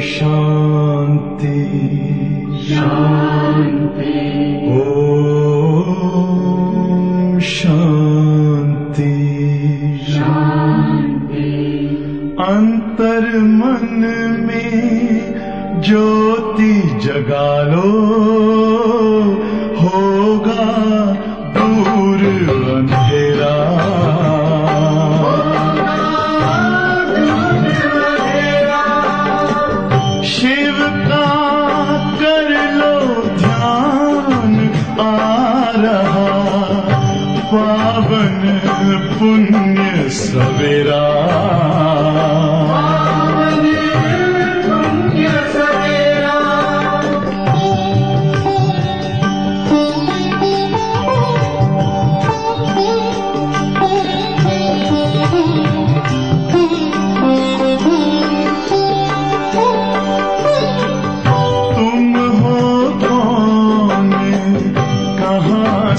शांति शांति ओम शांति शांति। अंतर मन में ज्योति जगा लो, होगा दूर अंधेरा। शिव का कर लो ध्यान, आ रहा पावन पुण्य सवेरा।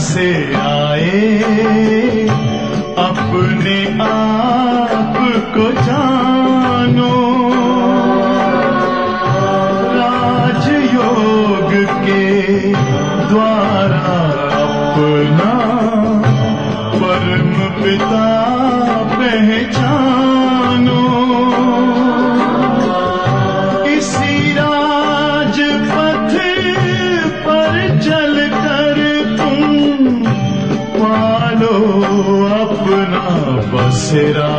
से आए अपने आप को जानो, राजयोग के द्वारा अपना परम पिता पहचानो। इसी राजपथ पर चलकर पालो अपना बसेरा।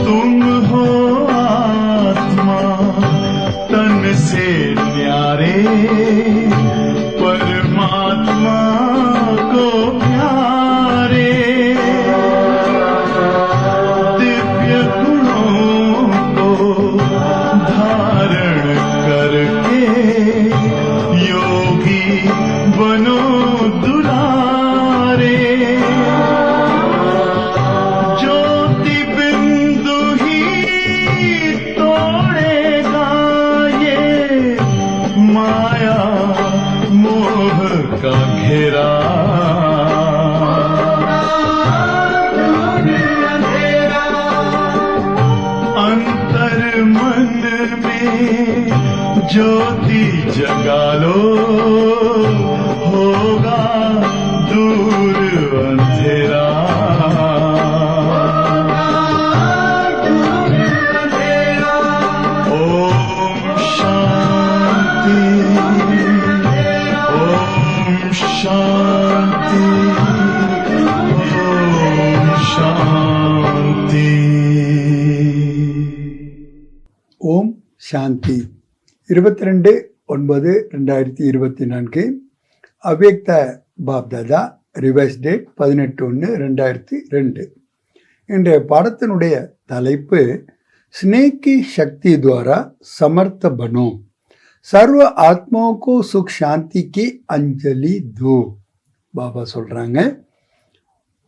तुम हो आत्मा तन से न्यारे, परमात्मा को प्यारे। दिव्य गुणों को धारण करके योगी बनो दुलारे। ज्योति बिंदु ही तोड़ेगा ये माया मोह का घेरा। अंतर मन में ज्योति जगा लो, होगा दूर अंधेरा। ओम शांति शांति ओम शांति। ஓம் சாந்தி. 22/9/2024 அவ்யக்த பாப்தாதா, ரிவைஸ் டேட் 18/1/2002. இன்றைய பாடத்தினுடைய தலைப்பு स्नेह की शक्ति द्वारा समर्थ बनो, सर्व आत्माओं को सुख शांति की अंजलि दो. பாபா சொல்றாங்க,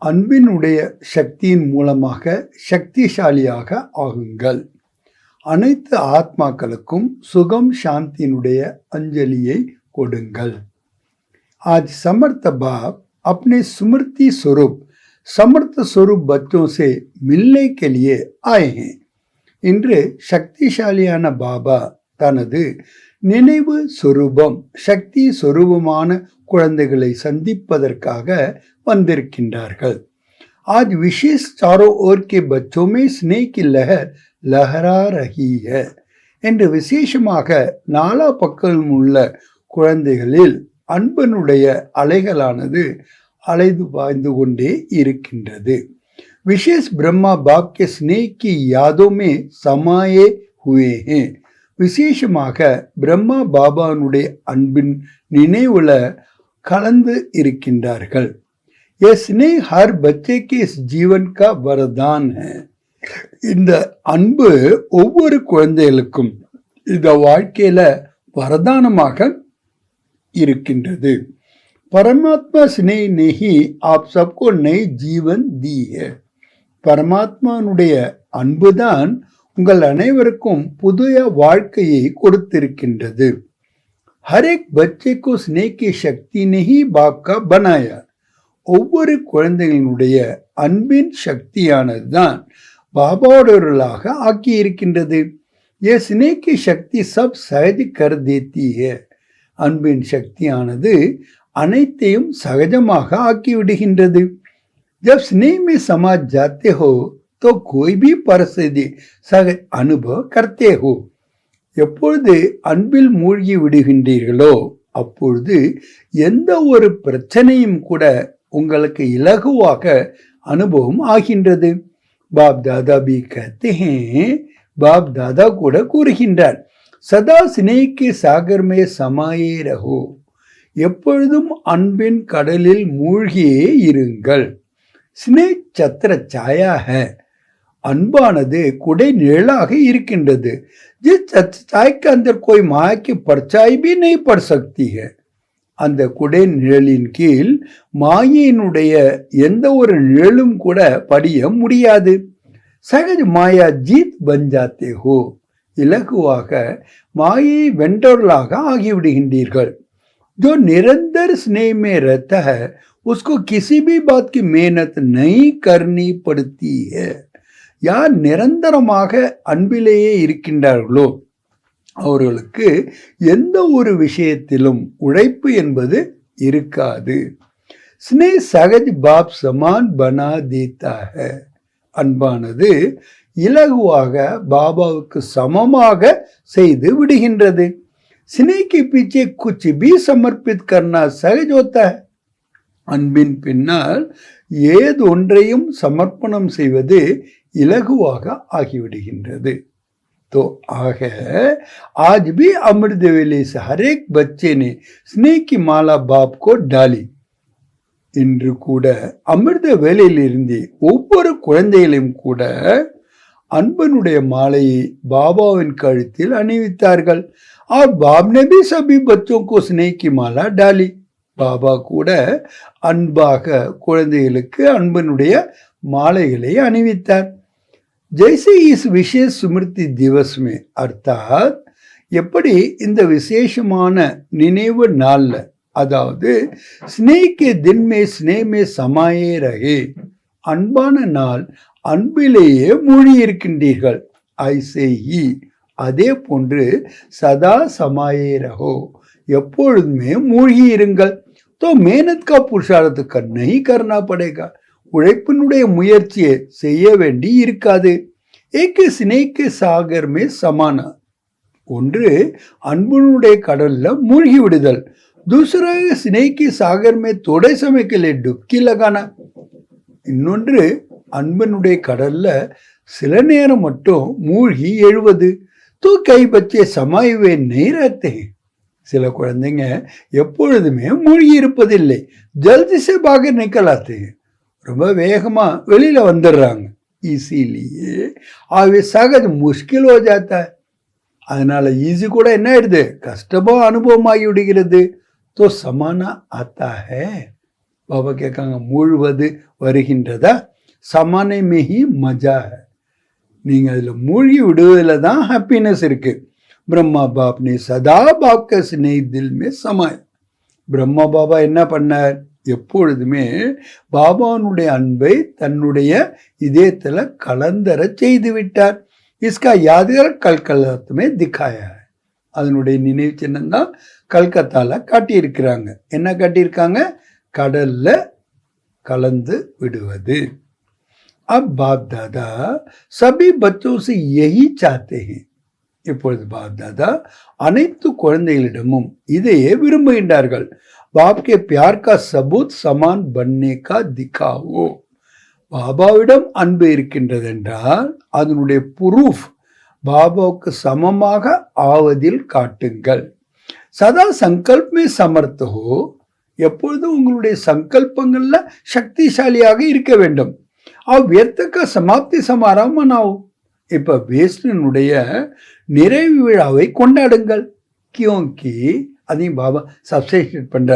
அன்பினுடைய சக்தியின் மூலமாக சக்திசாலியாக ஆகுங்கள், அனைத்து ஆத்மாக்களுக்கும் சுகம் சாந்தியினுடைய अंजलिயை கொடுங்கள். आज समर्थ बाप अपने स्मृति स्वरूप समर्थ स्वरूप बच्चों से मिलने के लिए आए हैं. இன்று சக்திசாலியான பாபா தனது நினைவு சொரூபம் சக்தி சொரூபமான குழந்தைகளை சந்திப்பதற்காக வந்திருக்கின்றார்கள். आज विशेष चारों ओर के बच्चों में स्नेह की लहर लहरा रही है என்று விசேஷமாக நாலா பக்கம் உள்ள குழந்தைகளில் அன்பனுடைய அலைகளானது அலைந்து பாய்ந்து கொண்டே இருக்கின்றது. विशेष ब्रह्मा बाप के स्नेह की यादों में समाये हुए हैं. விசேஷமாக பிரம்மா பாபானுடைய அன்பின் நினைவுல கலந்து இருக்கின்றார்கள். ये स्नेह हर बच्चे के इस जीवन का वरदान है. இந்த அன்பு ஒவ்வொரு குழந்தைகளுக்கும் இந்த வாழ்க்கையில வரதானமாக இருக்கின்றது. परमात्मा स्नेह ने ही आप सबको नई जीवन दी है. பரமாத்மானுடைய அன்புதான் உங்கள் அனைவருக்கும் புதிய வாழ்க்கையை கொடுத்திருக்கின்றது. हर एक बच्चे को स्नेह की शक्ति ने ही बाप का बनाया. ஒவ்வொரு குழந்தைகளுடைய அன்பின் சக்தியானதுதான் பாபாவுடையவர்களாக ஆக்கி இருக்கின்றது. ये स्नेह की शक्ति सब सहज कर देती है. அன்பின் சக்தியானது அனைத்தையும் சகஜமாக ஆக்கி விடுகின்றது. जब स्नेह में समा जाते हो तो कोई भी परिस्थिति सहज अनुभव करते हो. எப்பொழுது அன்பில் மூழ்கி விடுகின்றீர்களோ அப்பொழுது எந்த ஒரு பிரச்சனையும் கூட உங்களுக்கு இலகுவாக அனுபவம் ஆகின்றது. பாப் தாதா பி கஹ்தே ஹேன், பாப் தாதா கூட கூறுகின்றார், சதா ஸ்நேஹ் சாகர் மே சமாயே ரஹோ. எப்பொழுதும் அன்பின் கடலில் மூழ்கியே இருங்கள். ஸ்நேஹ் சத்ர சாயா ஹை. அன்பானது குடை நிழலாக இருக்கின்றது. जिस चाय के अंदर कोई माया की परछाई भी नहीं पड़ सकती है. அந்த குடை நிழலின் கீழ் மாயினுடைய எந்த ஒரு நிழலும் கூட படிய முடியாது. சகஜ மாயா ஜீத் பஞ்சாத்தே ஹோ. இலகுவாக மாயை வென்றவர்களாக ஆகிவிடுகின்றீர்கள். जो निरंतर स्नेह में रहता है उसको किसी भी बात की मेहनत नहीं करनी पड़ती है. யார் நிரந்தரமாக அன்பிலேயே இருக்கின்றார்களோ அவர்களுக்கு எந்த ஒரு விஷயத்திலும் உழைப்பு என்பது இருக்காது. ஸ்னேஹ் சகஜ் பாப் சமான் பனா தேத்தா ஹை. அன்பானது இலகுவாக பாபாவுக்கு சமமாக செய்து விடுகின்றது. ஸ்னேஹ் கே பீச்சே குச் பி சமர்ப்பித் கர்னா சகஜ் ஹோத்தா ஹை. அன்பின் பின்னால் ஏது ஒன்றையும் சமர்ப்பணம் செய்வது இலகுவாக ஆகிவிடுகின்றது. तो आग आज भी अमृत वेले से हर एक बच्चे ने स्नेह की माला बाप को डाली. இன்று கூட அமிர்த வேலையிலிருந்து ஒவ்வொரு குழந்தைகளையும் கூட அன்பனுடைய மாலையை பாபாவின் கழுத்தில் அணிவித்தார்கள். और बाप ने भी सभी बच्चों को स्नेह की माला डाली. பாபா கூட அன்பாக குழந்தைகளுக்கு அன்பனுடைய மாலைகளை அணிவித்தார். जैसे इस विशेष स्मृति दिवस में अर्थात எப்படி இந்த விசேஷமான நினைவு நாள்ல அதாவது ஸ்னேஹ் கே தின் மே ஸ்னேஹ் மே சமாயே ரஹே அன்பான நாள் அன்பிலேயே மூழ்கி இருக்கின்றீர்கள். ஐசே ஹி அதே போன்று சதா சமாயே ரஹோ எப்பொழுதுமே மூழ்கி இருங்கள். तो मेहनत का पुरुषार्थ नहीं करना पड़ेगा. உழைப்பினுடைய முயற்சியை செய்ய வேண்டி இருக்காது. ஏக் ஸ்னேஹ் சாகர் மே சமானா. ஒன்று அன்பனுடைய கடல்ல மூழ்கி விடுதல். दूसरा स्नेह சாகர் மே தோடே समय के लिए डुबकी लगाना. இன்னொன்று அன்பனுடைய கடல்ல சில நேரம் மட்டும் மூழ்கி எழுவது. तो कई बच्चे समाये हुए नहीं रहते हैं. சில குழந்தைங்க எப்பொழுதுமே மூழ்கி இருப்பதில்லை. ஜல்தி से बाहर निकल आते हैं. ரொம்ப வேகமா வெளியில வந்துடுறாங்க. इसीलिए ஆவே சகஜ முஷ்கில் हो जाता है. அதனால ஈஸி கூட என்ன ஆயிடுது, கஷ்டமா அனுபவமாகி விடுகிறது. तो समाना आता है. பாபா கேட்காங்க, மூழ்வது வருகின்றதா? சமானை में ही मजा है. நீங்க அதுல மூழ்கி விடுவதில் தான் ஹாப்பினஸ் இருக்கு. பிரம்மா பாப் ने सदा बाप का स्नेह दिल में समाया. பிரம்மா பாபா என்ன பண்ணார், எப்பொழுதுமே பாபானுடைய அன்பை தன்னுடைய இதயத்துல கலந்தர செய்து விட்டார். इसका यादगार कलकत्ता में दिखाया है. அதனுடைய நினைவு சின்னம் தான் கல்கத்தால காட்டியிருக்கிறாங்க. என்ன காட்டியிருக்காங்க? கடல்ல கலந்து விடுவது. अब बाप दादा सभी बच्चों से यही चाहते हैं. இப்பொழுது பாப் தாதா அனைத்து குழந்தைகளிடமும் இதையே விரும்புகின்றார்கள். பாப் கே प्यार का सबूत समान बनने का दिखाओ. பாபாவிடம் அன்பு இருக்கின்றது என்றால் அதனுடைய ப்ரூஃப் பாபாவுக்கு சமமாக ஆவதில் காட்டுங்கள். சதா சங்கல்பமே சமர்த்த ஹோ. எப்பொழுதும் உங்களுடைய சங்கல்பங்கள்ல சக்திசாலியாக இருக்க வேண்டும். வியர்த்தக்க சமாப்தி சமாரம் மனாவோ. இப்ப வேஸ்டனுடைய நிறைவு விழாவை கொண்டாடுங்கள். கியோங்கி அதையும் பாபா சப்ஸ்டிட்யூட் பண்ற.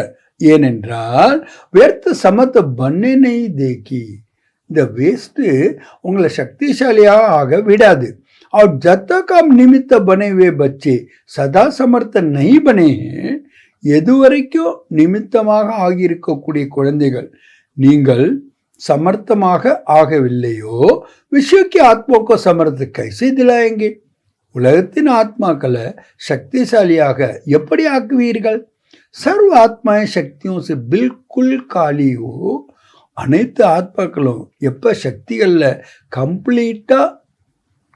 ஏனென்றால் व्यर्थ समत बनने नहीं देखी. இந்த வேஸ்ட் உங்களை சக்திசாலியாக ஆக விடாது. और जब तक आप निमित्त बने हुए बच्चे सदा समर्थ नहीं बने हैं, எதுவரைக்கும் நிமித்தமாக ஆகியிருக்கக்கூடிய குழந்தைகள் நீங்கள் சமர்த்தமாக ஆகவில்லையோ, விஸ்வக்கு ஆத்மாவுக்கு சமர்த்த கைசே திலாயங்கே, உலகத்தின் ஆத்மாக்களை சக்திசாலியாக எப்படி ஆக்குவீர்கள்? சர்வ ஆத்மாய சக்தியும் से बिल्कुल காலி हो, அனைத்து ஆத்மாக்களும் எப்போ சக்திகளில் கம்ப்ளீட்டாக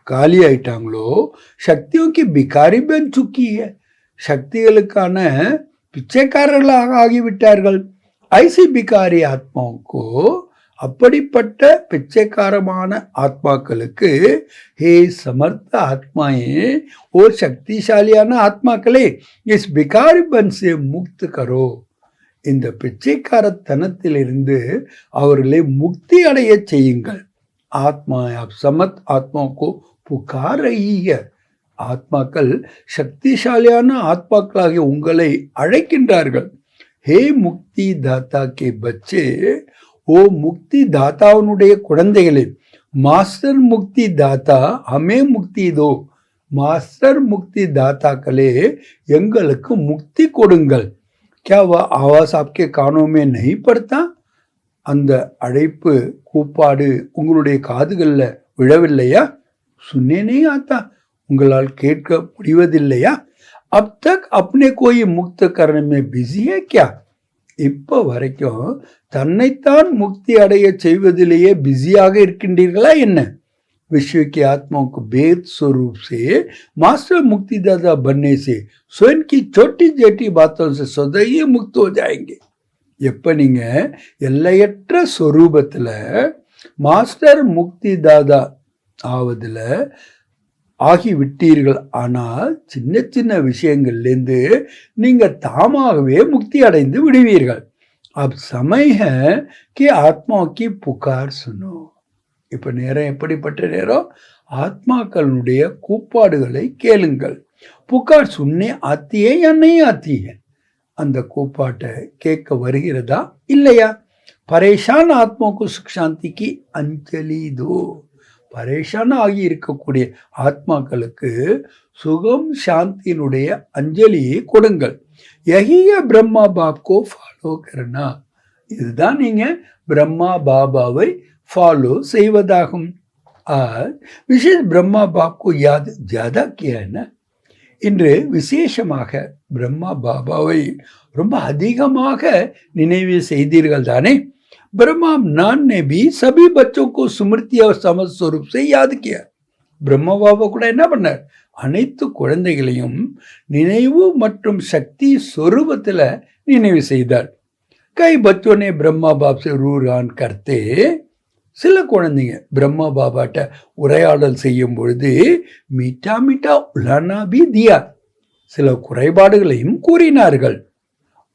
காலி ஆயிட்டாங்களோ, சக்தியும் की भिखारी बन चुकी है, சக்திகளுக்கான பிச்சைக்காரர்களாக ஆகிவிட்டார்கள். ஐசி பிகாரி ஆத்மாவுக்கோ, அப்படிப்பட்ட பிச்சைக்காரமான ஆத்மாக்களுக்கு, ஹே சமர்த்த ஆத்மாயே, ஓர் சக்திசாலியான ஆத்மாக்களே, இஸ் பிகாரி பன் से मुक्त करो, இந்த பிச்சைக்காரத்தனத்திலிருந்து அவர்களை முக்தி அடைய செய்யுங்கள். ஆத்மா சமத் ஆத்மாவுக்கு புகார் ரஹி है, ஆத்மாக்கள் சக்திசாலியான ஆத்மாக்களாகிய உங்களை அழைக்கின்றார்கள். ஹே முக்தி தாத்தா கே பச்சே, ஓ முக்தி தாத்தாவுடைய குழந்தைகளே, மாஸ்டர் முக்தி தாத்தா ஹமே முக்தி தோ, மாஸ்டர் முக்தி தாத்தாக்களே எங்களுக்கு முக்தி கொடுங்கள். क्या वह आवाज आपके कानों में नहीं पड़ता? அந்த அழைப்பு கூப்பாடு உங்களுடைய காதுகளில் விழவில்லையா? सुनने नहीं आता, உங்களால் கேட்க முடிவதில்லையா? अब तक अपने कोई मुक्त करने में बिजी है क्या? இப்போ வரைக்கும் தன்னைத்தான் முக்தி அடைய செய்வதிலேயே பிஸியாக இருக்கின்றீர்களா என்ன? विश्व की आत्माओं को भेद स्वरूप से मास्टर मुक्तिदाता बनने से स्वयं की छोटी छोटी बातों से सदा ही मुक्त हो जाएंगे. எப்போ நீங்கள் எல்லையற்ற ஸ்வரூபத்தில் மாஸ்டர் முக்திதாதா ஆவதில் ஆகிவிட்டீர்கள். ஆனால் சின்ன சின்ன விஷயங்கள்லேருந்து நீங்கள் தாமாகவே முக்தி அடைந்து விடுவீர்கள். अब समय है कि आत्माओं की पुकार सुनो. இப்போ நேரம் எப்படிப்பட்ட நேரம்? ஆத்மாக்களுடைய கூப்பாடுகளை கேளுங்கள். புகார் சுன்னே ஆத்தியே என்னையே ஆத்தியே, அந்த கூப்பாட்டை கேட்க வருகிறதா இல்லையா? பரேஷான் ஆத்மாவுக்கு சுக் சாந்திக்கு அஞ்சலி தோ, பரேஷான் ஆகி இருக்கக்கூடிய ஆத்மாக்களுக்கு சுகம் சாந்தியினுடைய அஞ்சலியை கொடுங்கள். யஹிய பிரம்மா பாப்கோ ஃபாலோ கரனா, இதுதான் நீங்கள் பிரம்மா பாபாவை ஃபாலோ செய்வதாகும். விசேஷ பிரம்மா பாப்கோ யாத் ஜாதா கியா என்ன, இன்று விசேஷமாக பிரம்மா பாபாவை ரொம்ப அதிகமாக நினைவு செய்தீர்கள் தானே? ब्रह्मा नान ने भी सभी बच्चों को स्मृति और समझ स्वरूप से याद किया. பிரம்மா பாபா கூட என்ன பண்ணார்? அனைத்து குழந்தைகளையும் நினைவு மற்றும் சக்தி சொரூபத்தில் நினைவு செய்தார். கை बच्चों ने ब्रह्मा बाप से रूरान करते, சில குழந்தைங்க பிரம்மா பாபாட்ட உரையாடல் செய்யும் பொழுது மீட்டா மீட்டா உலானா பி தியா, சில குறைபாடுகளையும் கூறினார்கள்.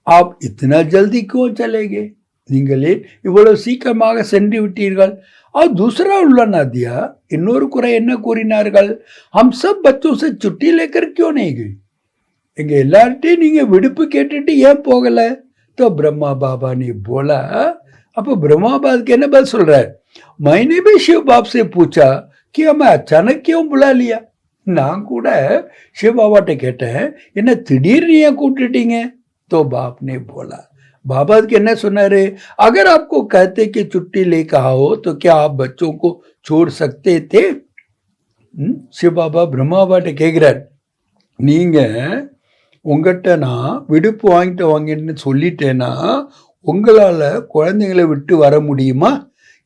आप इतना जल्दी क्यों चले गए, நீங்களே இவ்வளவு சீக்கிரமாக சென்று விட்டீர்கள்? और दूसरा उल्लाना दिया, இன்னொரு குறை என்ன கூறினார்கள்? हम सब बच्चों से छुट्टी लेकर क्यों नहीं गए, எங்க எல்லார்ட்டையும் நீங்க விடுப்பு கேட்டுட்டு ஏன் போகல? तो ब्रह्मा बाबा ने बोला, அப்போ ब्रह्मा बाबा என்ன பதில் சொல்றார்? मैंने भी शिव बाप से पूछा कि हमें अचानक क्यों बुला लिया, நான் கூட शिव बाबाட்ட கேட்டேன், என்ன திடீர்னு ஏன் கூப்பிட்டுட்டீங்க? तो बाप ने बोला, बाबा के என்ன சொன்னாரு? अगर आपको कहते कि छुट्टी लेकर आओ तो क्या आप बच्चों को छोड़ सकते थे? शिव बाबा ब्रह्मा बाबाட்ட கேட்கிறார், நீங்க உங்கள்கிட்ட நான் விடுப்பு வாங்கிட்டு வாங்கின்னு சொல்லிட்டேன்னா உங்களால் குழந்தைங்களை விட்டு வர முடியுமா?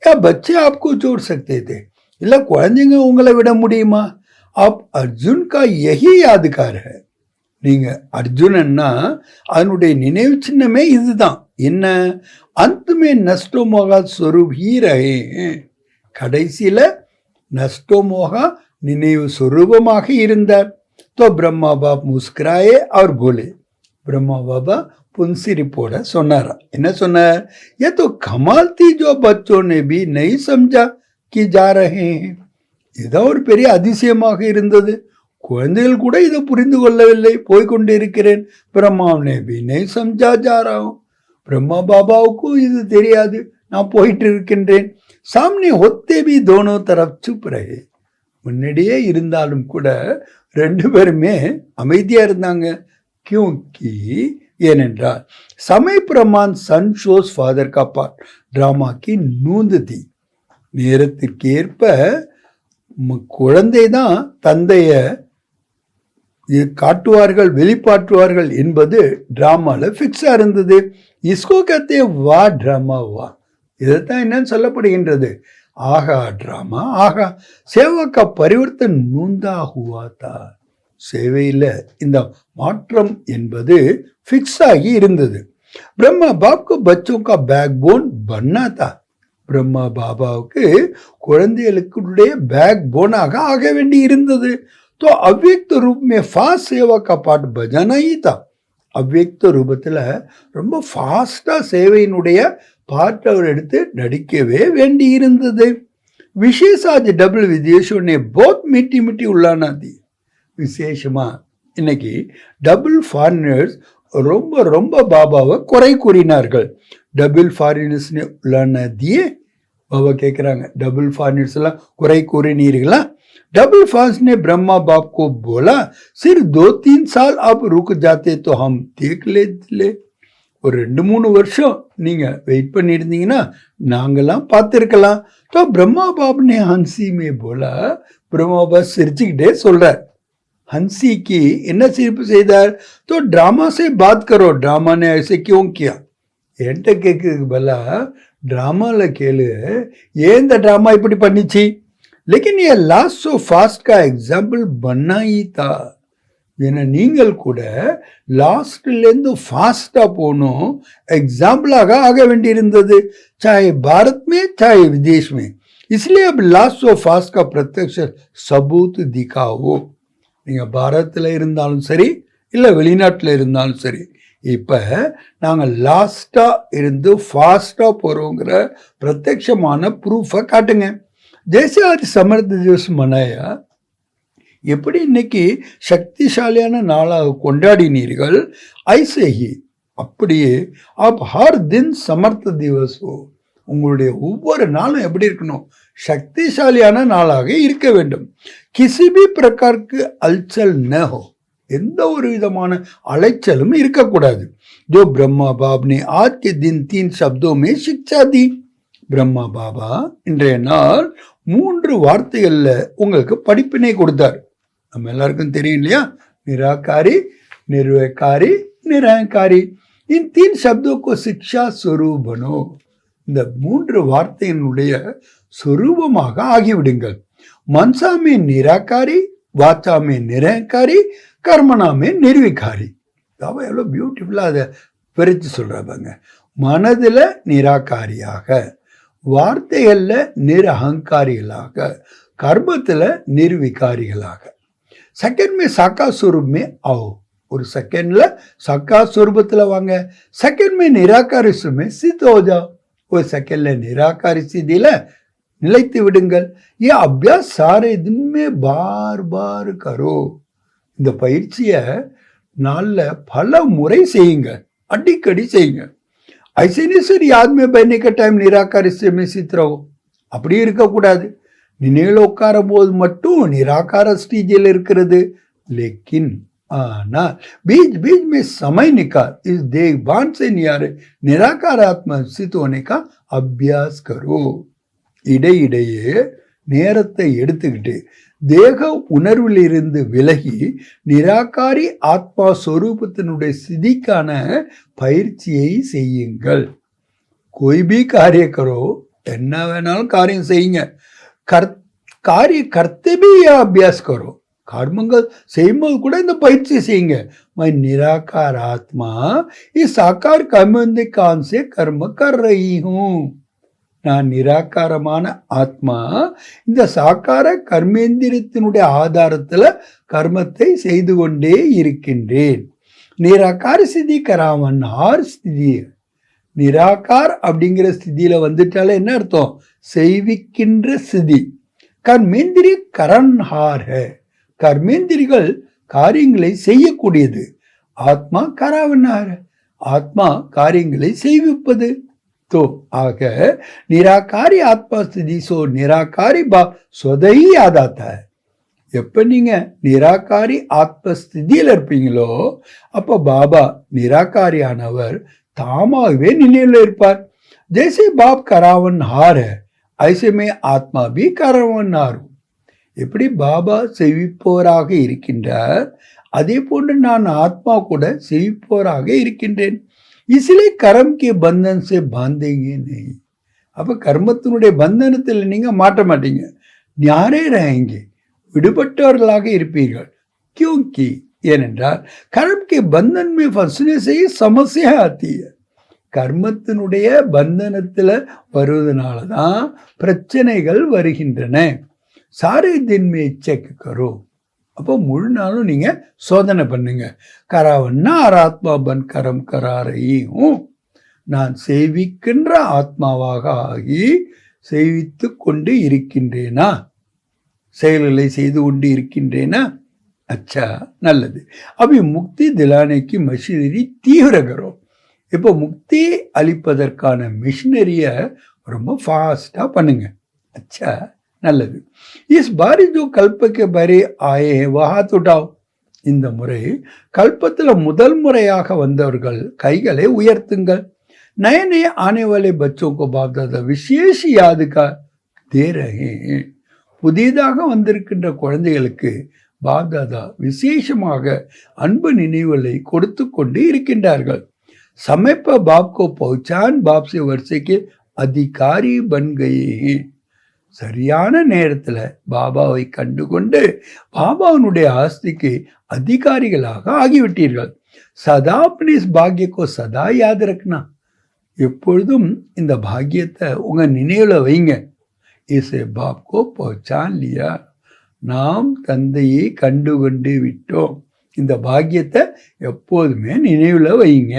या बच्चे आपको छोड़ सकते थे, இல்லை குழந்தைங்க உங்களை விட முடியுமா? आप अर्जुन का यही यादगार है. நீங்க அர்ஜுனன்னா அதனுடைய நினைவு சின்னமே இதுதான். என்ன? அந்தமே நஷ்டமோகா ஸ்வரூப் ஹீ ரஹே, கடைசியில நஷ்டமோகா நினைவு ஸ்வரூபமாக இருந்தார். तो ब्रह्मा बाप मुस्कुराए और बोले, ब्रह्मा बाबा पुनसिरिपोட சொன்னாரா? என்ன சொன்னார்? ये तो कमाल थी जो बच्चों ने भी नहीं समझा कि जा रहे हैं. ஏதோ ஒரு பெரிய அதிசயமாக இருந்தது, குழந்தைகள் கூட இதை புரிந்து கொள்ளவில்லை, போய்கொண்டு இருக்கிறேன். பிரம்மாவனே भी नहीं समझा जा रहा हूं, பிரம்மா பாபாவுக்கும் இது தெரியாது, நான் போயிட்டு இருக்கின்றேன். சாம்னே ஹொத்தே பி தோனோ தரப் சுப் ரஹே. முன்னாடியே இருந்தாலும் கூட ரெண்டு பேருமே அமைதியா இருந்தாங்க. கியூங்கி ஏனென்றால் சமய பிரமான் சன் ஷோஸ் ஃபாதர் கா பார்ட் டிராமாக்கு நூந்து தி. நேரத்திற்கு ஏற்ப குழந்தை தான் தந்தைய காட்டுவார்கள், வெளிப்பாட்டுவார்கள் என்பது டிராமால ஃபிக்ஸா இருந்தது. இஸ்கோ கத்தே வா டிராமா வா. இதைத்தான் என்னன்னு சொல்லப்படுகின்றது, ஆகா டிராமா ஆகா. சேவா கா பரிவர்த்தன் நூந்தா ஹுவா தா. சேவையில் இந்த மாற்றம் என்பது ஃபிக்ஸ் ஆகி இருந்தது. பிரம்மா பாப்க்கு பச்சோं का बैकबोन बनना था. பிரம்மா பாபாவுக்கு குழந்தைகளுக்குடைய பேக் போனாக ஆக வேண்டி இருந்தது. तो अव्यक्त रूप में फास्ट सेवा का पाठ बजाना ही था. அவ்வியக்த ரூபத்தில் ரொம்ப ஃபாஸ்டா சேவையினுடைய பாட்டு அவர் எடுத்து நடிக்கவே வேண்டி இருந்தது. விசேஷாஜ் டபுள் விதேஷோனே போத் மிட்டி மிட்டி உள்ளானா தி. விசேஷமா இன்னைக்கு டபுள் ஃபாரினர்ஸ் ரொம்ப ரொம்ப பாபாவை குறை கூறினார்கள். டபுள் ஃபாரினர்ஸ்னு உள்ளான தியே பாபா கேட்குறாங்க, டபுள் ஃபாரினர்ஸ் எல்லாம் குறை கூறினீர்களா? डबल फास्ट ने ब्रह्मा बाप को बोला, सिर्फ 2-3 साल अब रुक जाते तो हम देख लेते. ஒரு 2-3 வருஷம் நீங்க வெயிட் பண்ணியிருந்தீங்கன்னா நாங்கெல்லாம் பார்த்துருக்கலாம். तो ब्रह्मा बाप ने हंसी में बोला. ब्रह्मा बाप சிரிச்சுக்கிட்டே சொல்றார். हंसी என்ன சிரிப்பு செய்தார்? तो ड्रामा से बात करो, ड्रामा ने ऐसे क्यों किया. என்கிட்ட கேட்கறதுக்கு பதிலா ड्रामाல கேளு, ஏன் இந்த ட்ராமா இப்படி பண்ணிச்சு. लेकिन ये लास्ट सो फास्ट का एग्जाम्पल बनना ही था. ஏன்னா நீங்கள் கூட லாஸ்ட்லேருந்து ஃபாஸ்டா போகணும், எக்ஸாம்பிளாக ஆக வேண்டியிருந்தது. चाहे भारत में चाहे विदेश में. इसलिए अब लास्ट सो फास्ट का प्रत्यक्ष सबूत दिखाओ. நீங்க பாரத்தில் இருந்தாலும் சரி இல்லை வெளிநாட்டில் இருந்தாலும் சரி, இப்போ நாங்கள் லாஸ்டா இருந்து ஃபாஸ்டா போறோங்கிற பிரத்யட்சமான ப்ரூஃபை காட்டுங்க. जैसे आज समर्थ दिवस मनाया, எப்படி இன்னைக்கு சக்திசாலியான நாளாக கொண்டாடினீர்கள், ஐசே ஹி அப்படியே அப் ஹர் தின் சமர்த்த திவஸ் ஹோ. உங்களுடைய ஒவ்வொரு நாளும் எப்படி இருக்கணும், சக்திசாலியான நாளாக இருக்க வேண்டும். கிசி பி பிரகாருக்கு அல்சல் ந ஹோ. எந்த ஒரு விதமான அலைச்சலும் இருக்கக்கூடாது. जो ब्रह्मा बाप ने आज के दिन 3 शब्दों में शिक्षा दी. பிரம்மா பாபா இன்றைய நாள் 3 வார்த்தைகள்ல உங்களுக்கு படிப்பினை கொடுத்தார். நம்ம எல்லாருக்கும் தெரியும் இல்லையா, நிராகாரி, நிர்வகாரி, நிரங்காரி. इन 3 शब्दों को शिक्षा स्वरूप बनो. இந்த 3 வார்த்தையினுடைய சொரூபமாக ஆகிவிடுங்கள். மனசா மே நிராகாரி, வாச்சா மே நிரங்காரி, கர்மனா மே நிர்விகாரி. பாபா எவ்வளோ பியூட்டிஃபுல்லா அதை பிரித்து சொல்றாங்க. மனதில் நிராகாரியாக, வார்த்தைகள்ல நிரஹங்காரிகளாக, கர்மத்துல நிர்விகாரிகளாக. செகண்ட் में साकार स्वरूप में आओ. ஒரு செகண்ட்ல சாக்கார் स्वरूपத்துல வாங்க. செகண்ட் में निराकार स्वरूप में सिद्ध हो जाओ. ஒரு செகண்ட்ல निराकार स्थितिயில நிலைத்து விடுங்கள். ये अभ्यास सारे दिन में बार बार करो. இந்த பயிற்சியை நாள்ல பல முறை செய்யுங்க, அடிக்கடி செய்யுங்க. ऐसे नहीं सर याद में बैठने का टाइम निराकार इससे में सिद्ध रहो. அப்படி இருக்கக்கூடாது. நினைவில் உட்காரும் போது மட்டும் निराकार स्टेजिல் இருக்கிறது. लेकिन ஆனால் बीच बीच में समय निकाल इस देखभान से निराकार आत्मा सिद्ध होने का अभ्यास करो. இடையிடையே நேரத்தை எடுத்துக்கிட்டு தேக உணர்விலிருந்து விலகி நிராகாரி ஆத்மா சொரூபத்தினுடைய ஸ்திதிக்கான பயிற்சியை செய்யுங்கள். கோய்பி காரிய கரோ, என்ன வேணாலும் காரியம் செய்யுங்க. காரிய கர்த்தபி அபியாஸ் கரோ. கர்மங்கள் செய்யும்போது கூட இந்த பயிற்சி செய்யுங்க. मैं निराकार आत्मा इस साकार कर्मेंद्र कान से कर्म कर रही हूँ. நான் நிராகாரமான ஆத்மா இந்த சாக்கார கர்மேந்திரியத்தினுடைய ஆதாரத்துல கர்மத்தை செய்து கொண்டே இருக்கின்றேன். நிராகார ஸ்திதி கராமன் ஆர் ஸ்திதி. நிராகார் அப்படிங்கிற ஸ்திதியில வந்துட்டாலே என்ன அர்த்தம், செய்விக்கின்ற ஸ்திதி. கர்மேந்திரிய கரன்ஹார் ஹே. கர்மேந்திரிகள் காரியங்களை செய்யக்கூடியது. ஆத்மா கராவனார், ஆத்மா காரியங்களை செய்விப்பது. तो आग निराकारी आत्मा स्थिति सो निराकारी भाव स्वतः ही याद आता है. எப்ப நீங்க நிராகாரி ஆத்ம ஸ்திதியில் இருப்பீங்களோ அப்ப பாபா நிராகாரியானவர் தாமாகவே நினைவில் இருப்பார். जैसे बाप करावनहार है ऐसे में आत्मा भी करावनहार. எப்படி பாபா செவிப்போராக இருக்கின்றார் அதே போன்று நான் ஆத்மா கூட செவிப்போராக இருக்கின்றேன். इसलिए कर्म के बंधन से बांधेंगे नहीं. அப்ப கர்மத்தினுடைய பந்தனத்தில் நீங்க மாட்ட மாட்டீங்க, ஞாரே रहेंगे, விடுபட்டவர்களாக இருப்பீர்கள். क्योंकि ஏனென்றால் कर्म के बंधन में फंसने से ही समस्या आती है. கர்மத்தினுடைய பந்தனத்துல வருவதனால தான் பிரச்சனைகள் வருகின்றன. सारे दिन में चेक करो. அப்போ முழு நாளும் நீங்க சோதனை பண்ணுங்க. கராவன்னா ஆத்மா பன் கரம் கராரையும், நான் சேவிக்கின்ற ஆத்மாவாக ஆகி சேவித்து கொண்டு இருக்கின்றேனா, செயல்களை செய்து கொண்டு இருக்கின்றேனா. அச்சா, நல்லது. அபி முக்தி திலானைக்கு மஷினரி தீவிரகரம். இப்போ முக்தி அளிப்பதற்கான மிஷினரியை ரொம்ப ஃபாஸ்டா பண்ணுங்க. அச்சா, நல்லது. இஸ் பாரி ஜோ கல்பக்கு பரி ஆயே வஹாத் உட்டாவ். இந்த முறை கல்பத்தில் முதல் முறையாக வந்தவர்கள் கைகளை உயர்த்துங்கள். नए नए आने वाले बच्चों को बाप दादा विशेष याद का दे रहे हैं. புதிதாக வந்திருக்கின்ற குழந்தைகளுக்கு பாப் தாதா விசேஷமாக அன்பு நினைவுகளை கொடுத்து கொண்டு இருக்கின்றார்கள். समय पर बाप को पहचान बाप से वर्षे के अधिकारी बन गए हैं. சரியான நேரத்தில் பாபாவை கண்டுகொண்டு பாபாவுடைய ஆஸ்திக்கு அதிகாரிகளாக ஆகிவிட்டீர்கள். சதா अपने इस भाग्य को सदा याद रखना. எப்பொழுதும் இந்த பாக்கியத்தை உங்க நினைவுல வைங்க. இசே பாப் கோ பஹச்சான் லியா. நாம் தந்தையை கண்டுகொண்டு விட்டோம். இந்த பாக்கியத்தை எப்போதுமே நினைவுல வைங்க.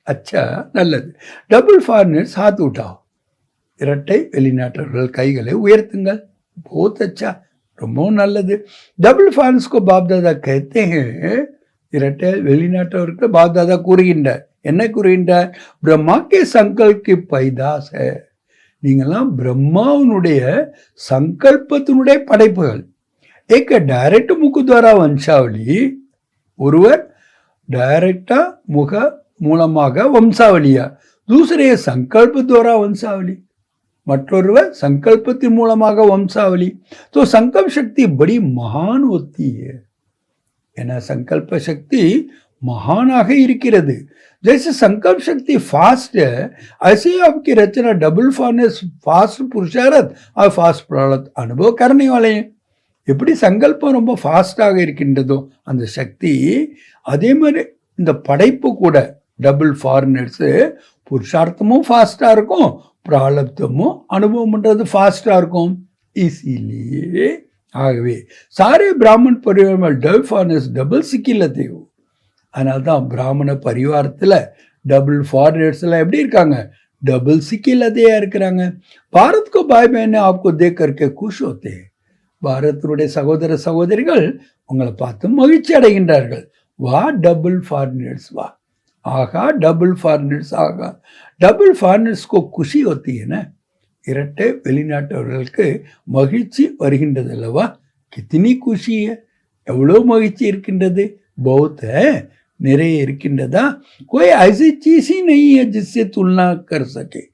அச்சா, நல்லது. டபுள் ஃபாரினர்ஸ் ஹாத் உட்டாவ். இரட்டை வெளிநாட்டவர்கள் கைகளை உயர்த்துங்கள். बहुत अच्छा, ரொம்பவும் நல்லது. டபுள் ஃபாரினர்ஸ்க்கு பாப் தாதா कहते हैं. இரட்டை வெளிநாட்டவருக்கு பாப் தாதா கூறுகின்றார். என்ன கூறுகின்றார்? பிரம்மாக்கே சங்கல்பி பைதாஸ் है. நீங்களாம் பிரம்மாவுடைய சங்கல்பத்தினுடைய படைப்புகள். एक डायरेक्ट मुख द्वारा वंशावली, ஒருவர் டைரக்டா முக மூலமாக வம்சாவளியா, दूसरे संकल्प द्वारा वंशावली, மற்றொருவர் संकल्पத்தின் மூலமாக வம்சாவளி. तो संकल्प शक्ति बड़ी महान होती है. ஏன்னா சங்கல்ப சக்தி மகானாக இருக்கிறது. जैसे संकल्प शक्ति फास्ट है ऐसे ही आपकी रचना डबल फास्ट फास्ट पुरुषार्थ और फास्ट प्रारब्ध अनुभव करने वाले हैं. எப்படி சங்கல்பம் ரொம்ப ஃபாஸ்டாக இருக்கின்றதோ அந்த சக்தி, அதே மாதிரி இந்த படைப்பு கூட டபுள் ஃபாரினர்ஸ் புருஷார்த்தமும் ஃபாஸ்டா இருக்கும், பிராரப்தமும் அனுபவம் பண்றது ஃபாஸ்டா இருக்கும். இசிலியே ஆகவே சாரே பிராமண் பரிவாரம் டபுள் ஃபாரினர்ஸ் டபுள் சிக்கிலத்தை. அதனால தான் பிராமண பரிவாரத்தில் டபுள் ஃபாரினர்ஸ்லாம் எப்படி இருக்காங்க? டபுள் சிக்கிலதையா இருக்கிறாங்க. பாரத்கோ பாய் பहने आपको देख करके खुश होते हैं. பாரதனுடைய சகோதர சகோதரிகள் உங்களை பார்த்து மகிழ்ச்சி அடைகின்றார்கள். வா டபுள் ஃபாரினர்ஸ் வா. ஆகா டபுள் ஃபாரினர்ஸ் ஆகா. டபுள் ஃபாரினர்ஸ்க்கு குஷி होती है ना. இரட்டை வெளிநாட்டவர்களுக்கு மகிழ்ச்சி வருகின்றது அல்லவா? கித்தினி குஷி, எவ்வளோ மகிழ்ச்சி இருக்கின்றது. बहुत है, நிறைய இருக்கின்றதா? कोई ऐसी चीज ही नहीं है जिससे तुलना कर सके.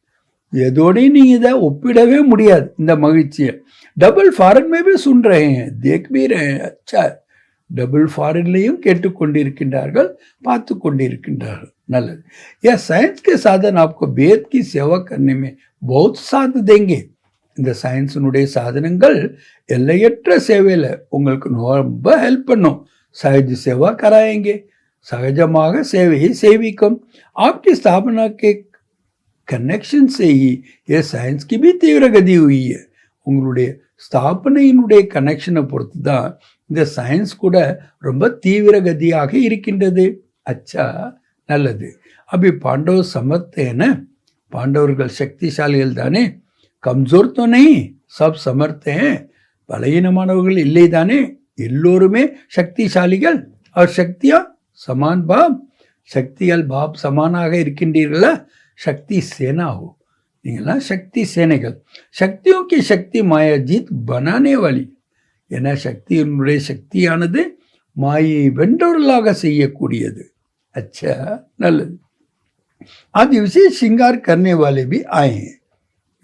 எதோடய நீங்க இதை ஒப்பிடவே முடியாது இந்த மகிழ்ச்சியை. डबल फॉरेन में भी सुन रहे हैं, देख भी रहे हैं. अच्छा, डबल फॉरेनலையும் கேட்டுக்கொண்டிருக்கின்றார்கள், பார்த்து கொண்டிருக்கின்றார்கள். நல்லது. यह साइंस के साधन आपको वेद की सेवा करने में बहुत साथ देंगे. இந்த சயின்ஸினுடைய சாதனங்கள் எல்லையற்ற சேவையில் உங்களுக்கு ரொம்ப ஹெல்ப் பண்ணும். सहज सेवा कराएंगे, सहजமாக சேவையை செய்விக்கும். आपकी स्थापना के कनेक्शन से ही ये साइंस की भी तीव्र गति हुई है. உங்களுடைய ஸ்தாபனையினுடைய கனெக்ஷனை பொறுத்து தான் இந்த சயின்ஸ் கூட ரொம்ப தீவிர கதியாக இருக்கின்றது. அச்சா, நல்லது. அபி பாண்டவ சமர்த்தேன. பாண்டவர்கள் சக்திசாலிகள் தானே. கம்ஜோர் தோ நஹி, சப் சமர்த்தே. பலகீனமானவர்கள் இல்லை தானே. எல்லோருமே சக்திசாலிகள். அவர் சக்தியா சமான் பாப். சக்திகள் பாப் சமானாக இருக்கின்றீர்களா? சக்தி சேனா हो. நீங்கள்லாம் சக்தி சேனைகள். சக்தியோ கி சக்தி மாயா ஜீத் பனானே வாலி. ஏன்னா சக்தியினுடைய சக்தியானது மாயை வென்றவர்களாக செய்யக்கூடியது. अच्छा நல்லது. அது விசேஷ சிங்கார் கர்னே வாலே பி ஆயே.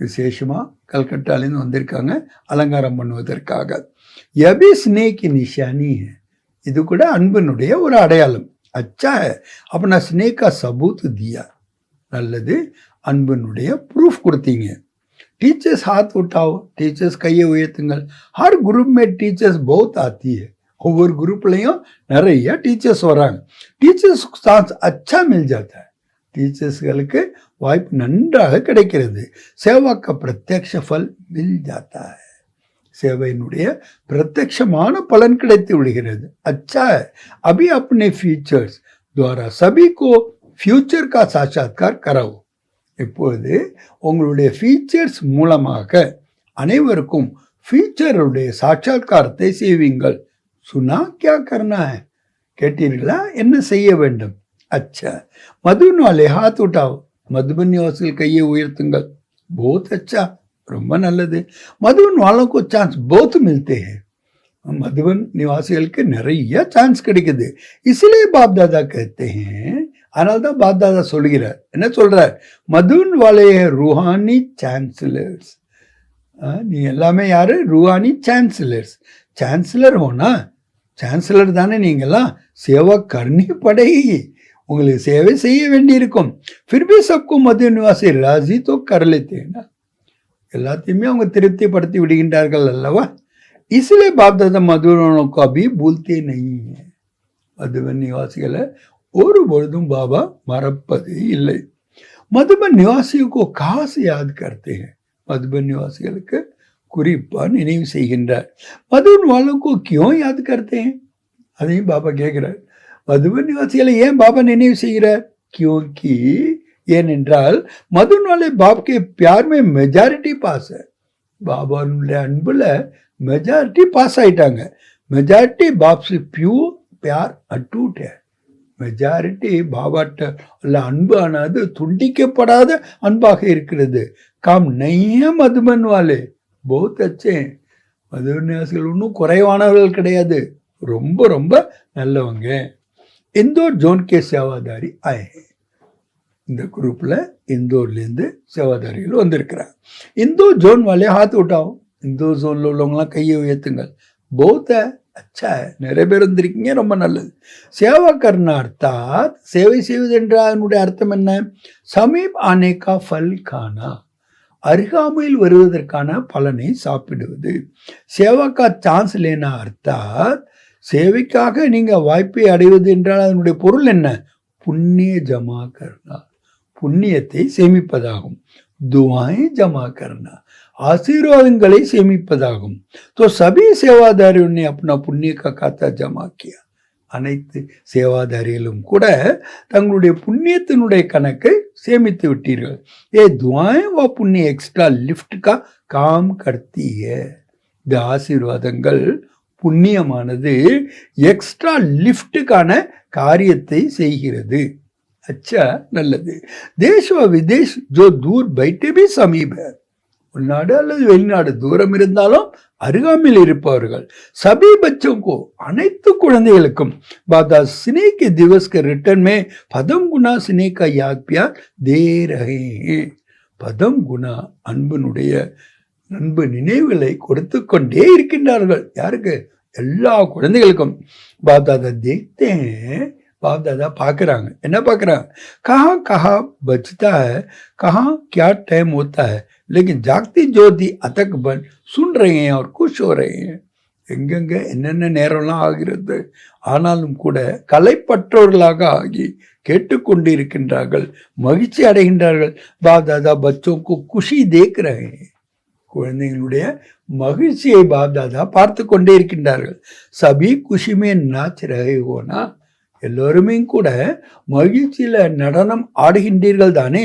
விசேஷமாக கல்கட்டாலேருந்து வந்திருக்காங்க அலங்காரம் பண்ணுவதற்காக. யபி ஸ்னேகி நிஷானி. இது கூட அன்பினுடைய ஒரு அடையாளம். अच्छा है अपना स्नेह का सबूत दिया. நல்லது, அன்பினுடைய ப்ரூஃப் கொடுத்தீங்க. टीचर्स हाथ उठाओ, टीचर्स கையை உயர்த்துங்கள். हर ग्रुप में टीचर्स बहुत आती है. ஒவ்வொரு குரூப்லையும் நிறைய டீச்சர்ஸ் வராங்க. டீச்சர்ஸ் சான்ஸ் அச்சா மில் ஜாத்தா है. டீச்சர்ஸ்களுக்கு வாய்ப்பு நன்றாக கிடைக்கிறது. சேவா का प्रत्यक्ष फल मिल जाता है. சேவையினுடைய பிரத்யட்சமான பலன் கிடைத்து விடுகிறது. अच्छा है अभी अपने फीचर्स द्वारा सभी को फ्यूचर का साक्षात्कार कराओ. இப்போது உங்களுடைய ஃபீச்சர்ஸ் மூலமாக அனைவருக்கும் ஃபியூச்சருடைய சாட்சாத்காரத்தை செய்வீங்கள். சுனா கியா கர்னா है. கேட்டீர்களா, என்ன செய்ய வேண்டும்? अच्छा மதுபன் வாலே ஹாத் உட்டாவோ. மதுபன் நிவாசிகள் கையை உயர்த்துங்கள். बहुत अच्छा, ரொம்ப நல்லது. மதுபன் வாलों को चांस बहुत मिलते हैं. மதுபன் நிவாசிகளுக்கு நிறைய சான்ஸ் கிடைக்குது. इसलिए बाप दादा कहते हैं. அதனால தான் பாப் தாதா சொல்கிறார். என்ன சொல்றார்? மதுபன் வாலே रूहानी சான்சலர்ஸ். நீ எல்லாமே யாரு? रूहानी சான்சலர்ஸ். சான்சலர் होना, சான்சலர் தானே நீங்களாம். சேவா கர்னி படேகி. உங்களுக்கு சேவை செய்ய வேண்டியிருக்கும். फिर भी सबको मधुबन निवासी राजी तो कर लेते हैं ना. எல்லாத்தையுமே அவங்க திருப்திப்படுத்தி விடுகின்றார்கள் அல்லவா. इसलिए बाप दादा मधुबनों को अभी भूलते नहीं है. மதுபன் நிவாசிகளை ஒரு பொழுதும் பாபா மறப்பதே இல்லை. மதுபன் நிவாசியோ காசு யாத் करते हैं. மதுபன் நிவாசிகளுக்கு குறிப்பா நினைவு செய்கின்றார். மதுபன் வாलों क्यों याद करते हैं? அதையும் பாபா கேட்கிறார். மதுபன் நிவாசிகளை ஏன் பாபா நினைவு செய்கிறார்? क्योंकि ஏனென்றால் மதுபன் वाले बाप के प्यार में मेजॉरिटी पास है. பாபாவுடைய அன்புல மெஜாரிட்டி பாஸ் ஆயிட்டாங்க. மெஜாரிட்டி பாப் से प्योर प्यार अटूट है. மெஜாரிட்டி பாபாட்ட உள்ள அன்பு ஆனது துண்டிக்கப்படாத அன்பாக இருக்கிறது. காம் நைய மதுபன் வாலே बहुत अच्छे. மதுபன் நிவாசிகள் ஒன்றும் குறைவானவர்கள் கிடையாது, ரொம்ப ரொம்ப நல்லவங்க. இந்தோர் ஜோன் கே சேவாதாரி ஆயே. இந்த குரூப்ல இந்தோர்லேருந்து சேவாதாரிகள் வந்திருக்கிறாங்க. இந்தோர் ஜோன் வாலே ஹாத் உட்டாவும். இந்தோர் ஜோன்ல உள்ளவங்களாம் கையை உயர்த்துங்கள். பௌத்த अच्छा है, நிறைய பேர் வந்திருக்கீங்க, ரொம்ப நல்லது. சேவா கர்னா அர்த்தாத், சேவை செய்வது என்றால் அதனுடைய அர்த்தம் என்ன? சமீப் ஆனே கா ஃபல் கானா. அருகாமையில் வருவதற்கான பலனை சாப்பிடுவது. சேவா கா சான்ஸ் லேனா அர்த்தாத், சேவைக்காக நீங்க வாய்ப்பை அடைவது என்றால் அதனுடைய பொருள் என்ன? புண்ணிய ஜமா கர்னா, புண்ணியத்தை சேமிப்பதாகும். துவாயை ஜமா கர்னா, ஆசீர்வாதங்களை சேமிப்பதாகும். तो सभी सेवादारियों ने अपना पुण्य का खाता जमा किया. அனைத்து சேவாதாரிகளும் கூட தங்களுடைய புண்ணியத்தினுடைய கணக்கை சேமித்து விட்டீர்கள். ஏ துவாய் வா புண்ணிய எக்ஸ்ட்ரா லிஃப்ட் கா காம் கர்த்தி है. இந்த ஆசீர்வாதங்கள் புண்ணியமானது எக்ஸ்ட்ரா லிஃப்ட்டுக்கான காரியத்தை செய்கிறது. अच्छा நல்லது. தேश व विदेश जो दूर बैठे भी समीप है. உள்நாடு அல்லது வெளிநாடு தூரம் இருந்தாலும் அருகாமையில் இருப்பவர்கள். சபி பச்சோங்கோ, அனைத்து குழந்தைகளுக்கும் பாதா சினே கே திவஸ் கே ரிட்டர்ன் மே பதம் குணா சினே கா யாத் பியார் தே ரஹே. பதம் குணா அன்பினுடைய அன்பு நினைவுகளை கொடுத்து கொண்டே இருக்கின்றார்கள். யாருக்கு? எல்லா குழந்தைகளுக்கும். பாப்தாதா தேக்தே, பாப்தாதா பார்க்குறாங்க. என்ன பார்க்குறாங்க? கஹா கஹா பச்சதா है, कहाँ क्या टाइम होता है, लेकिन जागती ज्योति अतक बन सुन रहे हैं और खुश हो रहे हैं. எங்கெங்க என்னென்ன நேரம்லாம் ஆகிறது, ஆனாலும் கூட கலைப்பற்றவர்களாக ஆகி கேட்டுக்கொண்டு இருக்கின்றார்கள், மகிழ்ச்சி அடைகின்றார்கள். பாப்தாதா பச்சோக்கு குஷி தேக் ரஹே हैं. குழந்தைகளுடைய மகிழ்ச்சியை பாப்தாதா பார்த்து கொண்டே இருக்கின்றார்கள். சபி குஷிமே நாச் ரஹே ஹோனா, எல்லோருமே கூட மகிழ்ச்சியில நடனம் ஆடுகின்றீர்கள் தானே.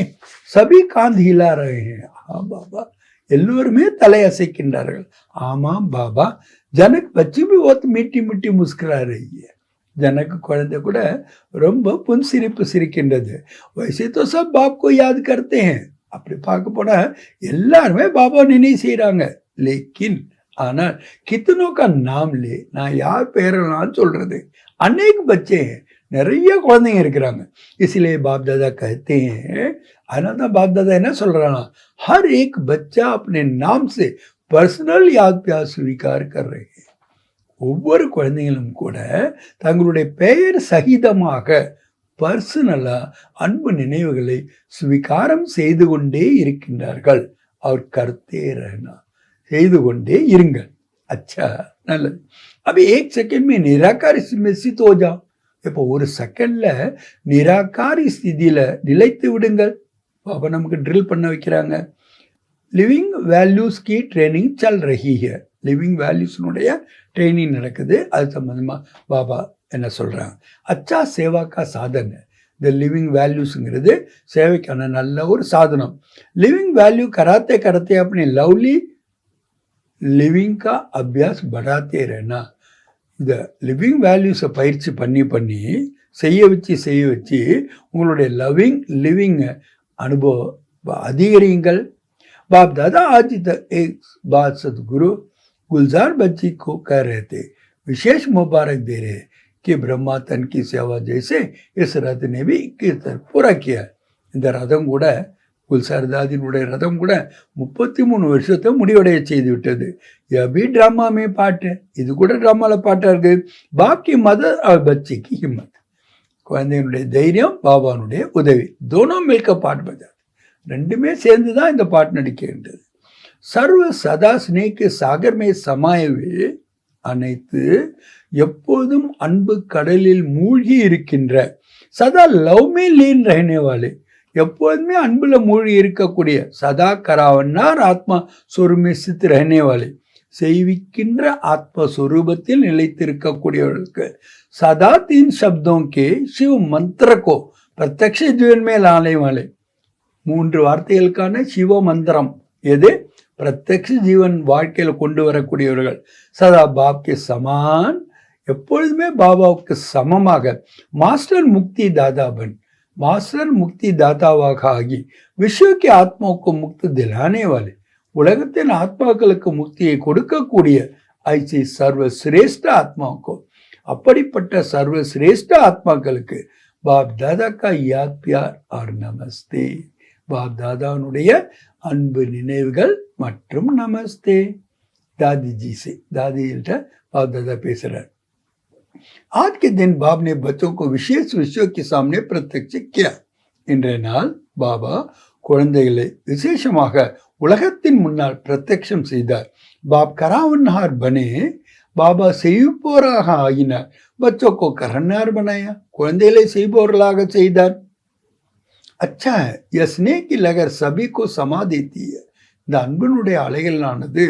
சபி காந்த் ஹிலா ரஹே हैं. ஆ பாபா, எல்லோருமே தலையசைக்கின்றார்கள். ஆமாம் பாபா. ஜனக் பச்சி भी बहुत मीठी मीठी मुस्कुरा रही है. ஜனக்கு குழந்தை கூட ரொம்ப புன்சிரிப்பு சிரிக்கின்றது. वैसे तो सब बाप को याद करते हैं. அப்படி பார்க்க போனா எல்லாருமே பாபா நினைவு செய்கிறாங்க. லேக்கின் ஆனால் கித்தனோ கா நாம்லே, நான் யார் பேரெல்லாம் சொல்றது, அநேக பச்சே நிறைய குழந்தைங்க இருக்கிறாங்க. इसलिए बाप दादा कहते हैं, அதனால தான் பாப் தாதா என்ன சொல்றாங்க, हर एक बच्चा अपने नाम से पर्सनल याद प्यार स्वीकार कर रहे हैं. ஒவ்வொரு குழந்தைகளும் கூட தங்களுடைய பெயர் சகிதமாக பர்சனலா அன்பு நினைவுகளை ஸ்வீகாரம் செய்து கொண்டே இருக்கின்றார்கள். அவர் கர்த்தே रहना, செய்து கொண்டே இருங்கள். अच्छा, நல்லது. अब एक सेकंड में निराकार में स्थित हो जाओ. இப்போ ஒரு செகண்ட்ல நிராகாரி ஸ்திதியில நிலைத்து விடுங்கள். பாபா நமக்கு ட்ரில் பண்ண வைக்கிறாங்க. லிவிங் வேல்யூஸ் கி ட்ரைனிங் சல் ரஹி ஹை. லிவிங் வேல்யூஸ்னுடைய ட்ரைனிங் நடக்குது. அது சம்பந்தமா பாபா என்ன சொல்றாங்க, அச்சா சேவா கா சாதன். இந்த லிவிங் வேல்யூஸுங்கிறது சேவைக்கான நல்ல ஒரு சாதனம். லிவிங் வேல்யூ கராத்தே கராத்தே अपने लवली லிவிங் கா அபியாஸ் படாத்தே रहना. இந்த லிவிங் வேல்யூஸை பயிற்சி பண்ணி செய்ய வச்சு உங்களுடைய லிவிங் அனுபவம் அதிகரியுங்கள். बाप दादा आज एक बात सदगुरु गुलजार बच्ची को कह रहे थे, विशेष मुबारक दे रहे कि ब्रह्मा तन की सेवा जैसे इस रथ ने भी कीर्तन पूरा किया. இந்த ரதம் கூட குல்சார் தாதினுடைய ரதம் கூட 33 வருஷத்தை முடிவடைய செய்து விட்டது. எபி ட்ராமாமே பாட்டு, இது கூட ட்ராமாவில் பாட்டாக இருக்கு. பாக்கி மதர் और बच्चे की हिम्मत, குழந்தையினுடைய தைரியம், பாபானுடைய உதவி, दोनों मिलकर பாட்டு பஜா, ரெண்டுமே சேர்ந்து தான் இந்த பாட்டு நடிக்கின்றது. சர்வ சதா ஸ்னேக சாகர்மே சமாயவே, அனைத்து எப்போதும் அன்பு கடலில் மூழ்கி இருக்கின்ற, சதா லவ்மே லீன் ரஹனேவாலே, எப்போதுமே அன்புல மூழ்கி இருக்கக்கூடிய, சதா கராவன்னார் ஆத்மா சொருமே சித் ரஹனேவாலே, செய்விக்கின்ற ஆத்மஸ்வரூபத்தில் நிலைத்திருக்கக்கூடியவர்களுக்கு, சதா தீன் சப்தோங்கே சிவ மந்திரக்கோ பிரத்யக்ஷ ஜீவன் மேல் ஆலை வாலே, 3 வார்த்தைகளுக்கான சிவ மந்திரம் எது, பிரத்யக்ஷ ஜீவன் வாழ்க்கையில் கொண்டு வரக்கூடியவர்கள். சதா பாப்கே சமான், எப்பொழுதுமே பாபாவுக்கு சமமாக, மாஸ்டர் முக்தி தாதாபன், மாஸ்டர் முக்தி தாத்தாவாக ஆகி, விஸ்வக்கு ஆத்மாவுக்கு முக்தி திலானே வாலே, உலகத்தின் ஆத்மாக்களுக்கு முக்தியை கொடுக்கக்கூடிய ஐசி சர்வ சிரேஷ்ட ஆத்மாவுக்கும், அப்படிப்பட்ட சர்வ சிரேஷ்ட ஆத்மாக்களுக்கு பாப் தாதா கா யாத் பியார் ஆர் நமஸ்தே, பாப் தாதாவுடைய அன்பு நினைவுகள் மற்றும் நமஸ்தே. दादी से, दादी बाप दादा பேசுறார். आज के दिन बाप ने बच्चों को विशेष विषयों के सामने प्रत्यक्ष किया. இன்றைய நாள் பாபா குழந்தைகளை விசேஷமாக உலகத்தின் முன்னால் பிரத்யக்ஷம் செய்தார். பாப் கராவன்ஹார் பனே, பாபா செய்பவராக ஆகினார். बच्चों को करन्हार बनाया, குழந்தைகளை செய்பவர்களாக செய்தார். अच्छा है, यह स्नेह की लहर सभी को समा देती है. இந்த அன்பினுடைய அலைகளானது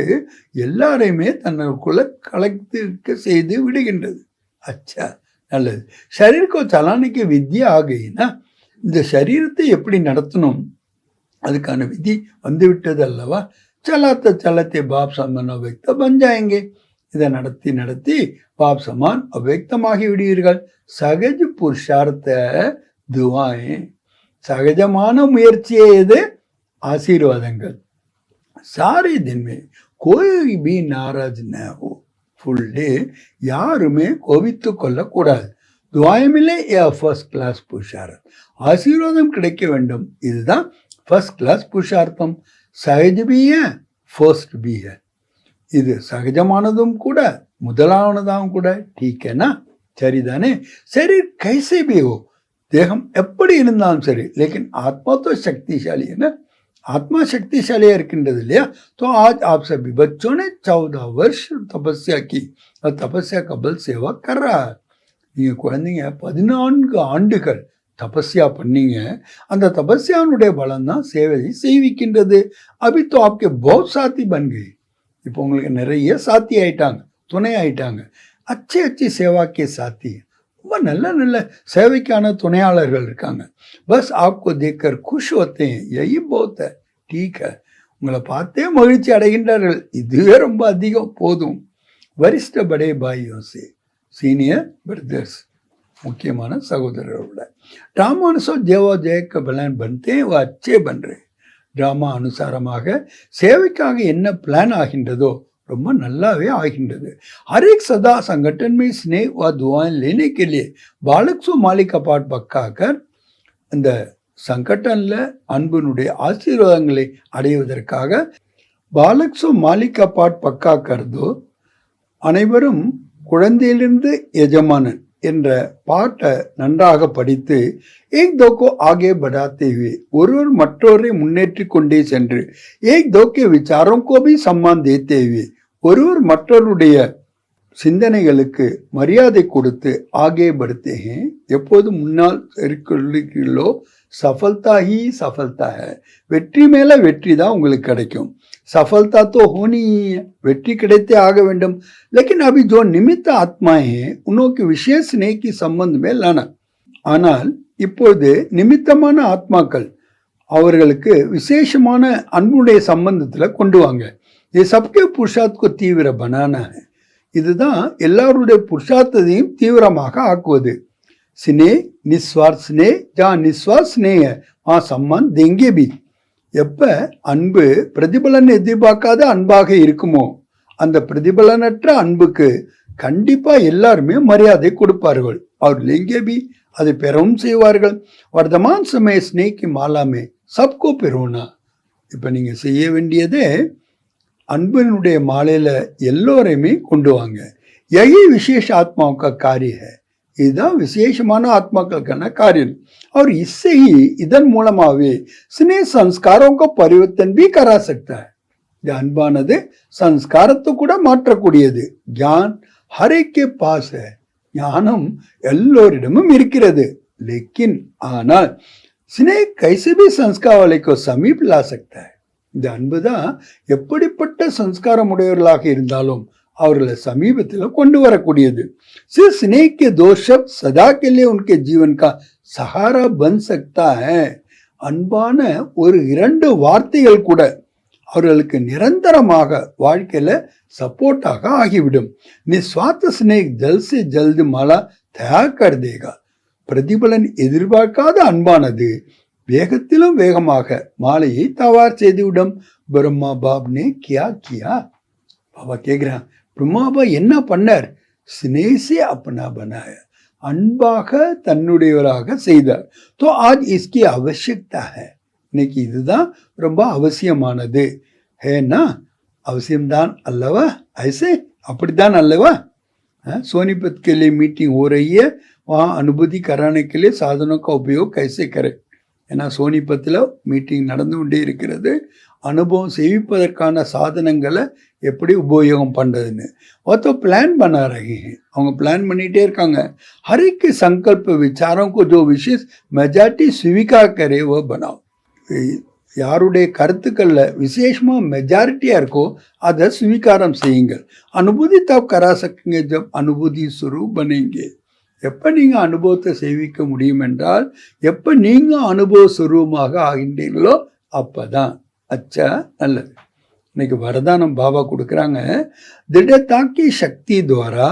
எல்லாரையுமே தன்னுக்குள்ள கலக்க செய்து விடுகின்றது. அச்சா, நல்லது. ஷரீருக்கு சலானிக்கு வித்யா ஆகையினா, இந்த சரீரத்தை எப்படி நடத்தணும் அதுக்கான விதி வந்து விட்டது அல்லவா. சலத்தை பாப் சமான் அவ்வக்த பஞ்சாயங்கே. இதை நடத்தி பாப் சமான் அவ்வக்தமாகி விடுவீர்கள். சகஜ புருஷார்த்த துவாயே, சகஜமான முயற்சியே எது, ஆசீர்வாதங்கள். सारे दिन में कोई भी नाराज न हो, फुल डे யாருமே கோபித்து கொள்ளக்கூடாது. துவாய் மிலே ஃபர்ஸ்ட் கிளாஸ் புருஷார்த்தம், ஆசீர்வாதம் கிடைக்க வேண்டும், இதுதான் ஃபர்ஸ்ட் கிளாஸ் புருஷார்த்தம். சகஜ பி ஹை, ஃபர்ஸ்ட் பி ஹை, இது சகஜமானதும் கூட முதலானதாகவும் கூட. டீக்கேனா, சரிதானே. சரி கைசே பி ஹோ, தேகம் எப்படி இருந்தாலும் சரி, லேக்கின் ஆத்மா तो शक्तिशाली है ना, आत्मा शक्तिशाली இருக்கின்றது இல்லையா. तो आज आप सभी बच्चों ने 14 वर्ष तपस्या की और तपस्या का बल सेवा कर रहा है. நீங்கள் குழந்தைங்க 14 ஆண்டுகள் தபஸ்யா பண்ணீங்க, அந்த தபஸ்யானுடைய பலம் தான் சேவையை செய்விக்கின்றது. அபி तो आपके बहुत साथी बन गए, இப்போ உங்களுக்கு நிறைய சாத்தி ஆயிட்டாங்க, துணை ஆயிட்டாங்க. अच्छी सेवा के साथी, ரொம்ப நல்ல சேவைக்கான துணையாளர்கள் இருக்காங்க. பஸ் ஆப்கோ தேக்கர் खुश होते हैं, यही बहुत है, ठीक है. உங்களை பார்த்தே மகிழ்ச்சி அடைகின்றார்கள், இதுவே ரொம்ப அதிகம், போதும். வரிஷ்ட படே பாயியோசே, சீனியர் பிரதர்ஸ், முக்கியமான சகோதரர்களோட. ராமானுசோ தேவா ஜெயக்க பலன் बनते हैं, वो अच्छे बन रहे. டிராமா அனுசாரமாக சேவைக்காக என்ன பிளான் ஆகின்றதோ ரொம்ப நல்லாவே ஆகின்றது. हर एक सदा संगठन में स्नेह व दुआएं लेने के लिए बालक सो मालिक का पाठ पक्का அந்த சங்கட்டன்ல அன்பினுடைய ஆசீர்வாதங்களை அடைவதற்காக பாலக் சோ மாலிக் கா பாட் பக்கா கர்தோ, அனைவரும் குழந்தையிலிருந்து எஜமானன் என்ற பாட்டை நன்றாக படித்து ஏக் தோக்கோ ஆகே படாத்தே हुए ஒருவர் மற்றொருவரை முன்னேற்றி கொண்டே சென்று ஏக் தோக்கே விசாரோं को भी सम्मान देते हुए ஒருவர் மற்றவருடைய சிந்தனைகளுக்கு மரியாதை கொடுத்து ஆகே படுத்தே हैं எப்போது முன்னால் இருக்கிறீர்களோ சஃபல்தா ஹி சஃபல்தா है வெற்றி மேல வெற்றி தான் உங்களுக்கு கிடைக்கும். सफलता तो होनी ही है, வெற்றி கிடைத்தே ஆக வேண்டும். लेकिन अभी जो निमित्त आत्माएं हैं उन्हों के विशेष स्नेह की संबंध में लाना. ஆனால் இப்போது நிமித்தமான ஆத்மாக்கள் அவர்களுக்கு விசேஷமான அன்புடைய சம்பந்தத்துல கொண்டு வாங்க. ये सबके पुरुषार्थ को तीव्र बनाना है. இதுதான் எல்லாருடைய புருஷார்த்தத்தையும் தீவிரமாக ஆக்குவது. स्नेह निस्वार्थ स्नेह, जहाँ निस्वार्थ स्नेह है वहाँ सम्मान देंगे भी. எப்ப அன்பு பிரதிபலன் எதிர்பார்க்காத அன்பாக இருக்குமோ அந்த பிரதிபலனற்ற அன்புக்கு கண்டிப்பா எல்லாருமே மரியாதை கொடுப்பார்கள். அவர் லிங்கேபி அதை பெறவும் செய்வார்கள். வர்த்தமான சமய ஸ்னேகி மாலாமே சப்கோ பெறுவனா. இப்ப நீங்க செய்ய வேண்டியதே அன்பினுடைய மாலையில எல்லோரையுமே கொண்டு வாங்க. யஹி விசேஷ ஆத்மாவுக்கா காரிய है, இதுதான் விசேஷமான ஆத்மாக்களுக்கான காரியம். और इससे ही இதன் மூலமாகவே स्नेह संस्कारों को परिवर्तन भी करा सकता है. இந்த அன்பானது சம்ஸ்காரத்தை கூட மாற்றக்கூடியது. ज्ञान हर एक के पास है, ஞானம் எல்லோரிடமும் இருக்கிறது. लेकिन ஆனால் स्नेह कैसे भी संस्कार वाले को समीप ला सकता है. இந்த அன்பு தான் எப்படிப்பட்ட சம்ஸ்காரம் உடையவர்களாக இருந்தாலும் அவர்களை சமீபத்தில் கொண்டு வரக்கூடியது. सिर्फ स्नेह के दो शब्द सदा के लिए उनके जीवन का सहारा बन सकता है. அன்பான ஒரு 2 வார்த்தைகள் கூட அவர்களுக்கு நிரந்தரமாக வாழ்க்கையில சப்போர்ட்டாக ஆகிவிடும். निस्वार्थ स्नेह जल्द से जल्द माला तैयार कर देगा. பிரதிபலன் எதிர்பார்க்காத அன்பானது வேகத்திலும் வேகமாக மாலையை தயார் செய்துவிடும். பிரம்மா பாப் ने क्या किया? பாபா கேட்கிறான், பிரம்மாபா என்ன பண்ணார்? ஸ்னேஹ்சே அப்னா பனாயா, அன்பாக தன்னுடையவராக செய்தார். तो आज इसकी आवश्यकता है. இன்னைக்கு இதுதான் ரொம்ப அவசியமானது. ஏன்னா அவசியம்தான் அல்லவா? ஐசே அப்படித்தான் அல்லவா? सोनीपत के लिए मीटिंग हो रही है, वहाँ अनुभूति कराने के लिए साधनों का उपयोग कैसे करें. ஏன்னா சோனிபத்தில் மீட்டிங் நடந்து கொண்டே இருக்கிறது. அனுபவம் செய்விப்பதற்கான சாதனங்களை எப்படி உபயோகம் பண்ணுறதுன்னு ஒருத்தோ பிளான் பண்ண रहे हैं. அவங்க பிளான் பண்ணிகிட்டே இருக்காங்க. हर एक के संकल्प विचारों को जो विशेष मेजॉरिटी स्वीकार करे वो बनाओ. யாருடைய கருத்துக்கள்ல விசேஷமா மெஜாரிட்டியா இருக்கோ அதை ஸ்வீகாரம் செய்யுங்கள். அனுபூதி தப் கரா சக்கீங்க ஜப் அனுபூதி स्वरूप बनेंगे. எப்போ நீங்கள் அனுபவத்தை செய்விக்க முடியும் என்றால் எப்போ நீங்கள் அனுபவ சுரூபமாக ஆகின்றீங்களோ அப்போதான். அச்சா நல்லது. இன்னைக்கு வரதானம் பாபா கொடுக்குறாங்க. दृढ़ता की शक्ति द्वारा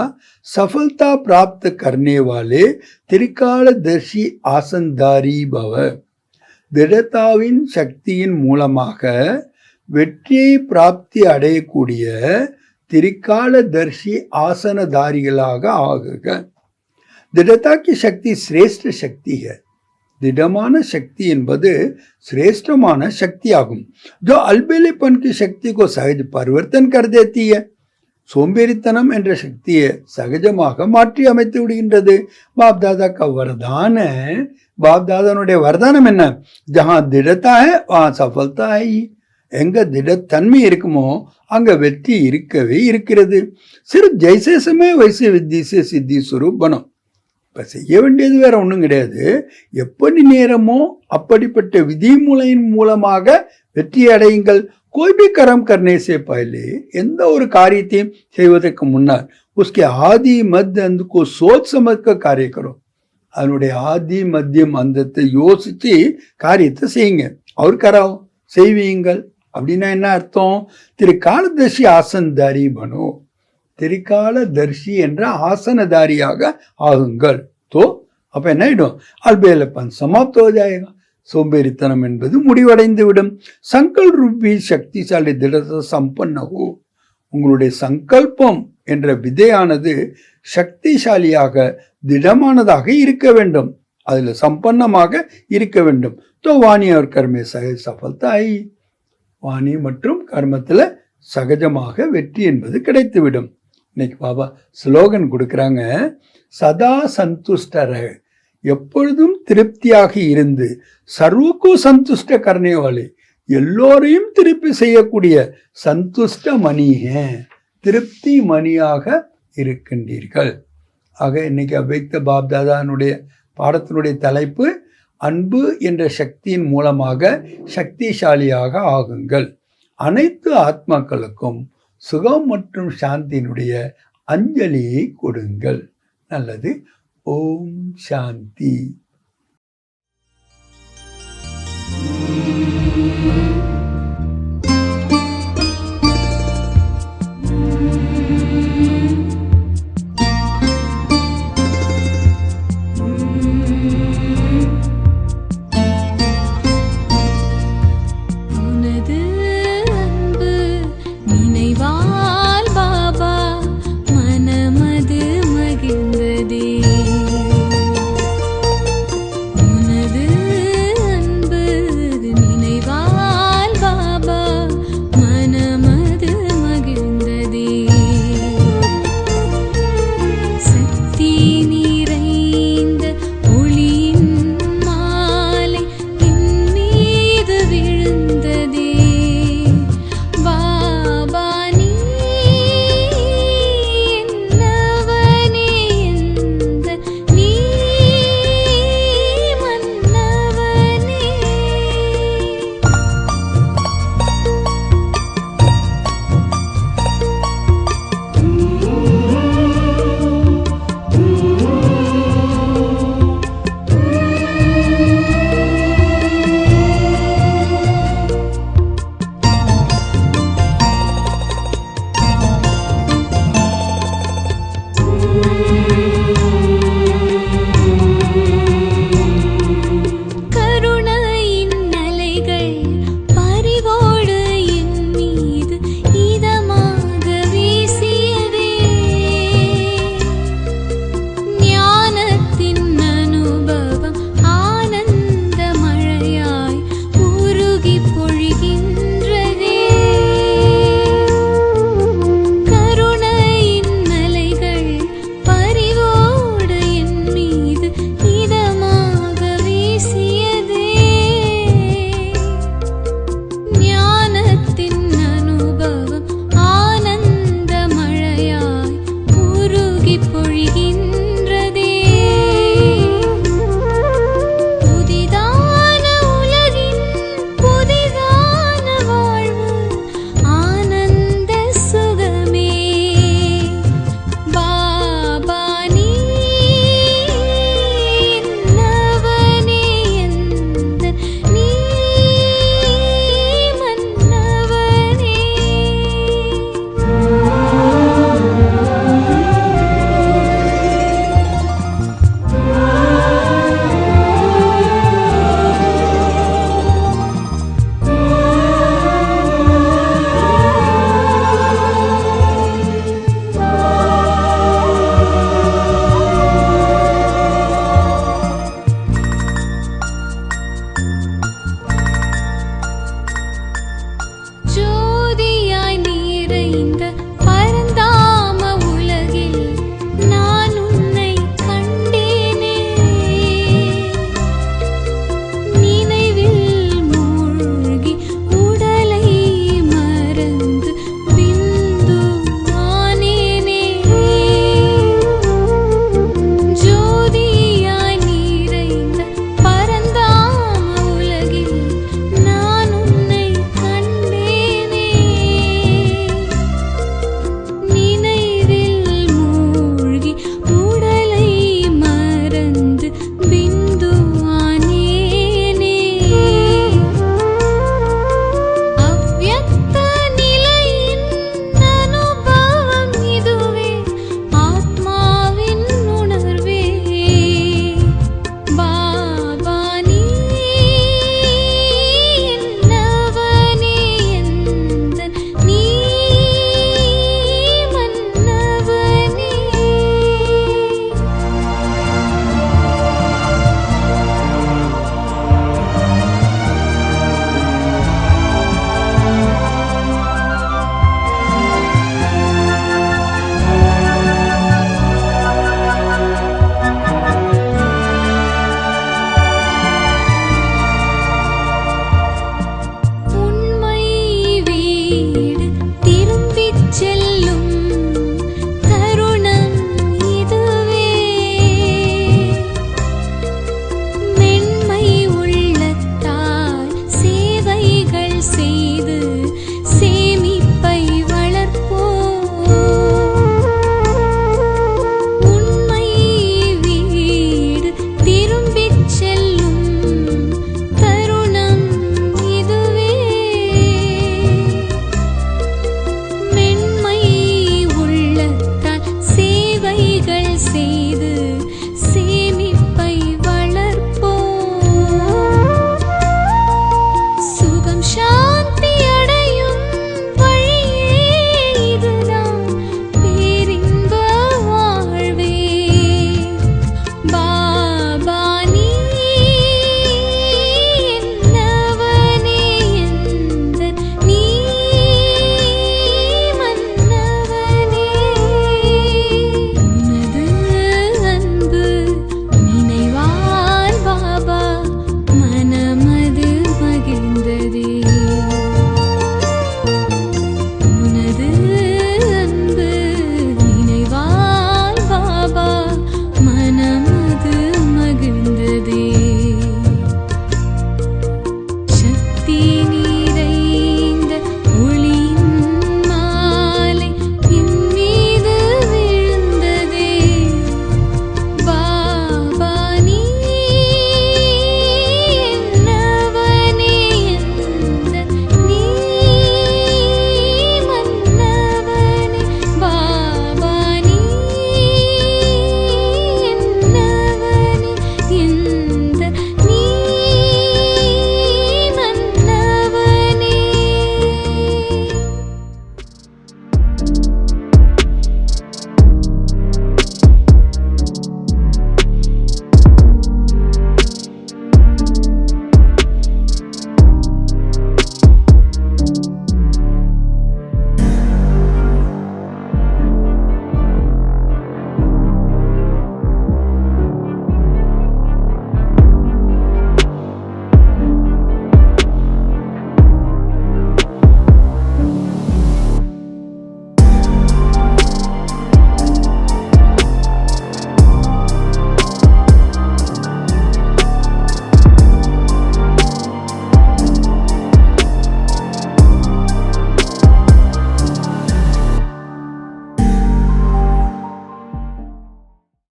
सफलता प्राप्त करने वाले त्रिकालदर्शी आसनधारी भव. திடத்தாவின் சக்தியின் மூலமாக வெற்றியை பிராப்தி அடையக்கூடிய திரிகாலதர்ஷி ஆசனதாரிகளாக ஆகுக. திடத்தா की शक्ति श्रेष्ठ शक्ति है. திடமான சக்தி என்பது சிரேஷ்டமான சக்தி ஆகும். जो अलबेलेपन की शक्ति को सहज परिवर्तन कर देती है. சோம்பேறித்தனம் என்ற சக்தியை சகஜமாக மாற்றி அமைத்து விடுகின்றது. பாப்தாதா का वरदान है. பாப்தாதனுடைய வரதானம் என்ன? ஜஹா திடத்தா है वहाँ सफलता है. எங்க திடத்தன்மை இருக்குமோ அங்க வெற்றி இருக்கவே இருக்கிறது. सिर्फ जैसे समय वैसे विद्धि से सिद्धि स्वरूप बनो. இப்போ செய்ய வேண்டியது வேற ஒன்றும் கிடையாது. எப்படி நேரமோ அப்படிப்பட்ட விதிமுறையின் மூலமாக வெற்றி அடையுங்கள். कोई भी कर्म करने से पहले எந்த ஒரு காரியத்தையும் செய்வதற்கு முன்னால் उसके आदि मध्य अंत को सोच समझ कर कार्य करो. அதனுடைய ஆதி மத்தியம் அந்தத்தை யோசிச்சு காரியத்தை செய்யுங்க. அவர் கராவோ செய்வீங்கள். அப்படின்னா என்ன அர்த்தம்? திரிகாலதர்ஷி ஆசனதாரி பனோ. திரிகாலதர்ஷி என்ற ஆசனதாரியாக ஆகுங்கள். तो அப்ப என்ன ஆயிடும்? அல்பேலப்பன் சமாப்த हो जाएगा. சோம்பேறித்தனம் என்பது முடிவடைந்துவிடும். சங்கல் ரூபி சக்திசாலி திடத சம்பன்னஹோ. உங்களுடைய சங்கல்பம் என்ற விதையானது சக்திசாலியாக திடமானதாக இருக்க வேண்டும், அதுல சம்பன்னமாக இருக்க வேண்டும். தோ வாணி அவர் கர்மே சஃபல்தாய். வாணி மற்றும் கர்மத்துல சகஜமாக வெற்றி என்பது கிடைத்துவிடும். இன்னைக்கு பாபா ஸ்லோகன் கொடுக்குறாங்க, சதா சந்துஷ்டர, எப்பொழுதும் திருப்தியாக இருந்து, சர்வக்கு சந்துஷ்ட கர்ணேவாளி, எல்லோரையும் திருப்தி செய்யக்கூடிய சந்துஷ்ட மணிய, திருப்தி மணியாக இருக்கின்றீர்கள். ஆக இன்னைக்கு அவ்வைக்த பாப்தாதானுடைய பாடத்தினுடைய தலைப்பு அன்பு என்ற சக்தியின் மூலமாக சக்திசாலியாக ஆகுங்கள். அனைத்து ஆத்மாக்களுக்கும் சுகம் மற்றும் சாந்தியினுடைய அஞ்சலியை கொடுங்கள். நல்லது. ஓம் சாந்தி.